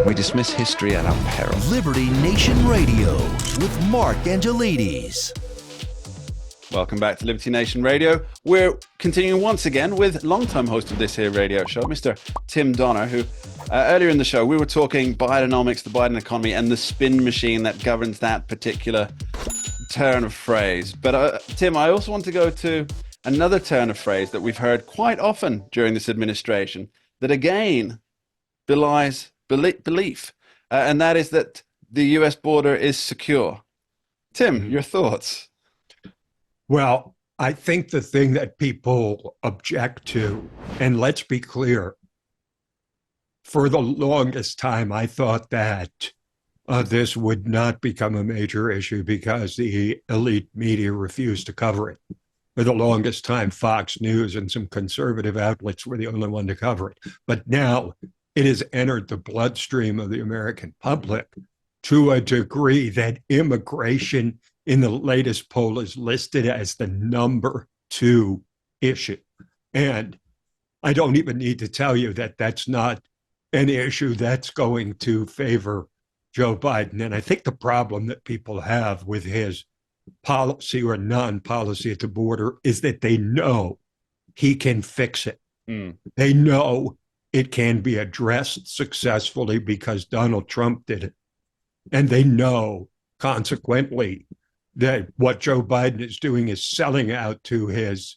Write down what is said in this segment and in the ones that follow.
We dismiss history at our peril. Liberty Nation Radio with Mark Angelides. Welcome back to Liberty Nation Radio. We're continuing once again with longtime host of this here radio show, Mr. Tim Donner, who earlier in the show we were talking Bidenomics, the Biden economy, and the spin machine that governs that particular turn of phrase. But Tim, I also want to go to another turn of phrase that we've heard quite often during this administration that again belies belief, and that is that the U.S. border is secure. Tim, your thoughts? Well, I think the thing that people object to, and let's be clear, for the longest time, I thought that this would not become a major issue because the elite media refused to cover it. For the longest time, Fox News and some conservative outlets were the only one to cover it. But now it has entered the bloodstream of the American public to a degree that immigration in the latest poll is listed as the number 2 issue. And I don't even need to tell you that that's not an issue that's going to favor Joe Biden. And I think the problem that people have with his policy or non-policy at the border is that they know he can fix it. They know it can be addressed successfully because Donald Trump did it. And they know, consequently, that what Joe Biden is doing is selling out to his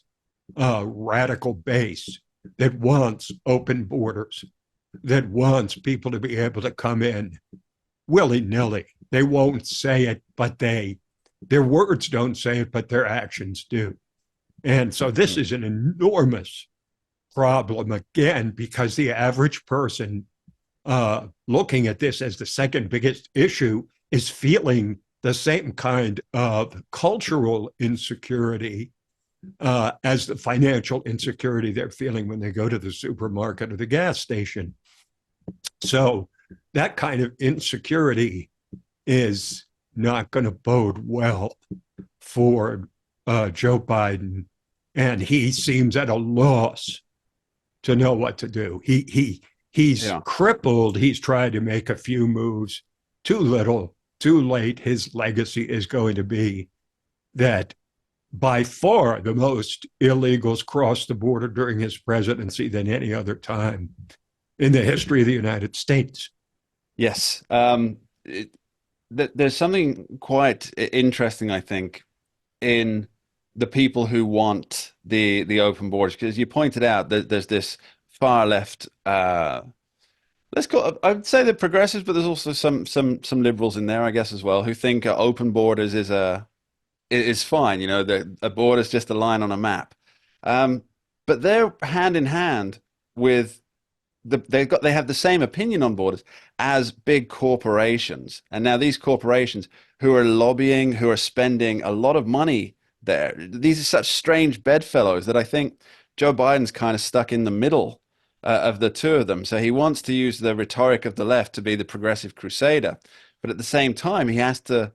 radical base that wants open borders, that wants people to be able to come in willy-nilly. They won't say it, but their words don't say it, but their actions do. And so this is an enormous problem, again, because the average person looking at this as the second biggest issue is feeling the same kind of cultural insecurity as the financial insecurity they're feeling when they go to the supermarket or the gas station. So that kind of insecurity is not going to bode well for Joe Biden, and he seems at a loss to know what to do. He's crippled. He's tried to make a few moves. Too little, too late. His legacy is going to be that by far the most illegals crossed the border during his presidency than any other time in the history of the United States. Yes. There's something quite interesting, I think, in the people who want the open borders, because you pointed out that there's this far left, let's call it, I'd say the progressives, but there's also some liberals in there, I guess, as well, who think open borders is fine. You know, a border is just a line on a map. But they're hand in hand with they have the same opinion on borders as big corporations. And now these corporations who are lobbying, who are spending a lot of money there, these are such strange bedfellows that I think Joe Biden's kind of stuck in the middle of the two of them. So he wants to use the rhetoric of the left to be the progressive crusader, but at the same time he has to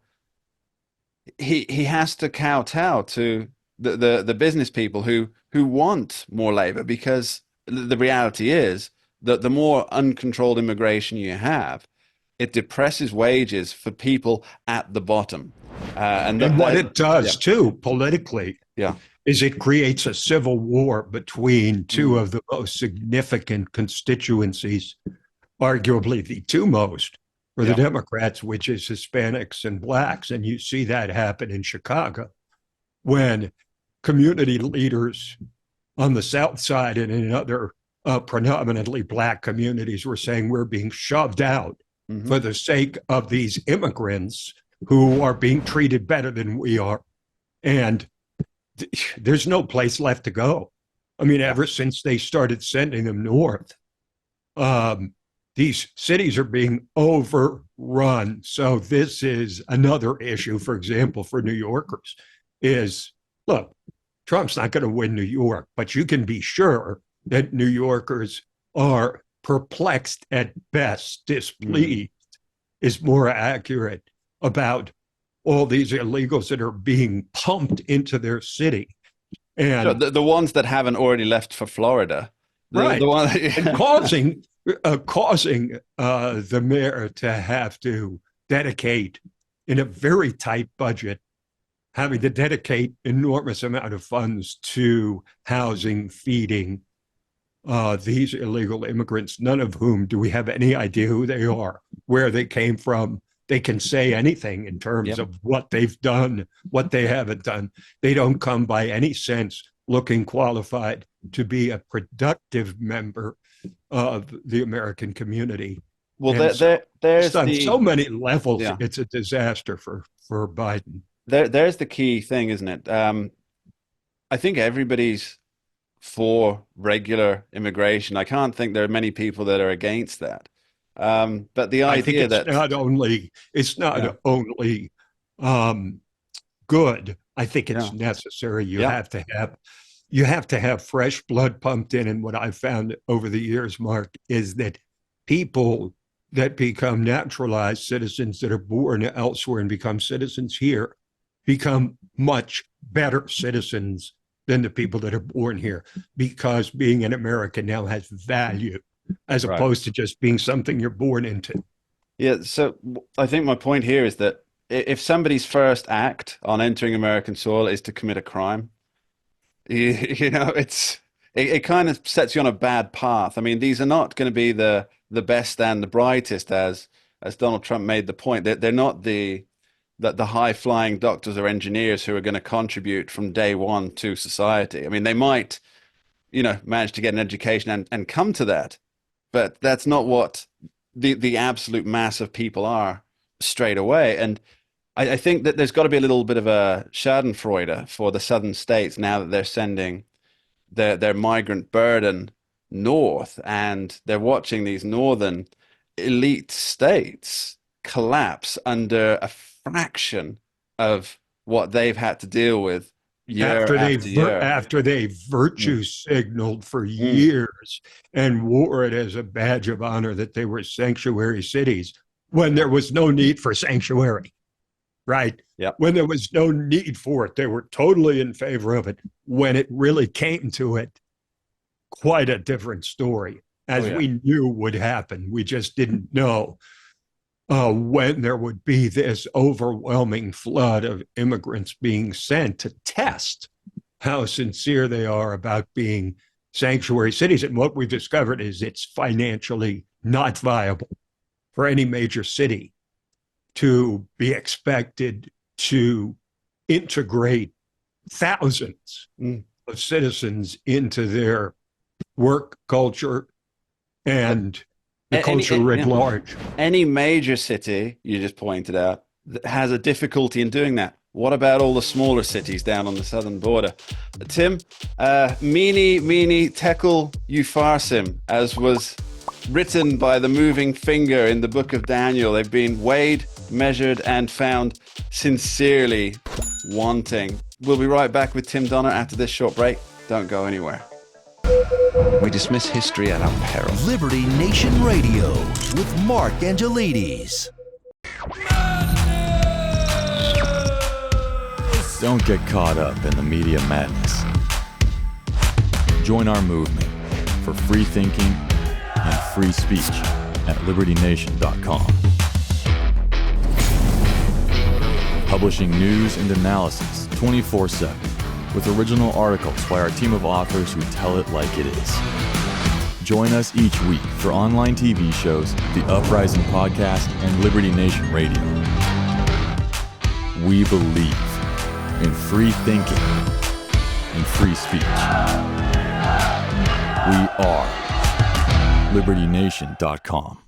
kowtow to the business people who want more labor, because the reality is that the more uncontrolled immigration you have, it depresses wages for people at the bottom. And what it does too, politically, is it creates a civil war between two of the most significant constituencies, arguably the two most for the Democrats, which is Hispanics and blacks. And you see that happen in Chicago when community leaders on the South Side and in other predominantly black communities were saying we're being shoved out for the sake of these immigrants who are being treated better than we are. And there's no place left to go. I mean, ever since they started sending them north, these cities are being overrun. So this is another issue, for example, for New Yorkers is, look, Trump's not going to win New York, but you can be sure that New Yorkers are perplexed at best, displeased is more accurate about all these illegals that are being pumped into their city. And the ones that haven't already left for Florida. And causing causing the mayor to have to dedicate, in a very tight budget, having to dedicate enormous amount of funds to housing, feeding these illegal immigrants, none of whom do we have any idea who they are, where they came from. They can say anything in terms Yep. of what they've done, what they haven't done. They don't come by any sense looking qualified to be a productive member of the American community. Well, And so just there's on so the many levels, yeah. it's a disaster for Biden. There's the key thing, isn't it? I think everybody's for regular immigration. I can't think there are many people that are against that. But the I think idea that it's yeah, not only good. I think yeah, it's necessary. yeah, You have to have fresh blood pumped in. And what I've found over the years, Mark, is that people that become naturalized citizens that are born elsewhere and become citizens here become much better citizens than the people that are born here, because being an American now has value as right. opposed to just being something you're born into. Yeah, so I think my point here is that if somebody's first act on entering American soil is to commit a crime, you know, it kind of sets you on a bad path. I mean, these are not going to be the best and the brightest, as Donald Trump made the point. They're not the high flying doctors or engineers who are going to contribute from day one to society. I mean, they might, manage to get an education and come to that, but that's not what the absolute mass of people are straight away. And I think that there's got to be a little bit of a Schadenfreude for the southern states now that they're sending their migrant burden north, and they're watching these northern elite states collapse under a fraction of what they've had to deal with year after year. After they Mm, virtue signaled for mm, years and wore it as a badge of honor that they were sanctuary cities when yeah, there was no need for sanctuary, right? yeah, When there was no need for it, they were totally in favor of it. When it really came to it, quite a different story, oh as yeah, we knew would happen. We just didn't know when there would be this overwhelming flood of immigrants being sent to test how sincere they are about being sanctuary cities. And what we've discovered is it's financially not viable for any major city to be expected to integrate thousands mm. of citizens into their work culture and the culture writ Yeah. large. Any major city, you just pointed out, that has a difficulty in doing that. What about all the smaller cities down on the southern border? Tim, mene tekel upharsim, as was written by the moving finger in the book of Daniel. They've been weighed, measured, and found sincerely wanting. We'll be right back with Tim Donner after this short break. Don't go anywhere. We dismiss history at our peril. Liberty Nation Radio with Mark Angelides. Don't get caught up in the media madness. Join our movement for free thinking and free speech at libertynation.com. Publishing news and analysis 24/7 with original articles by our team of authors who tell it like it is. Join us each week for online TV shows, The Uprising Podcast, and Liberty Nation Radio. We believe in free thinking and free speech. We are libertynation.com.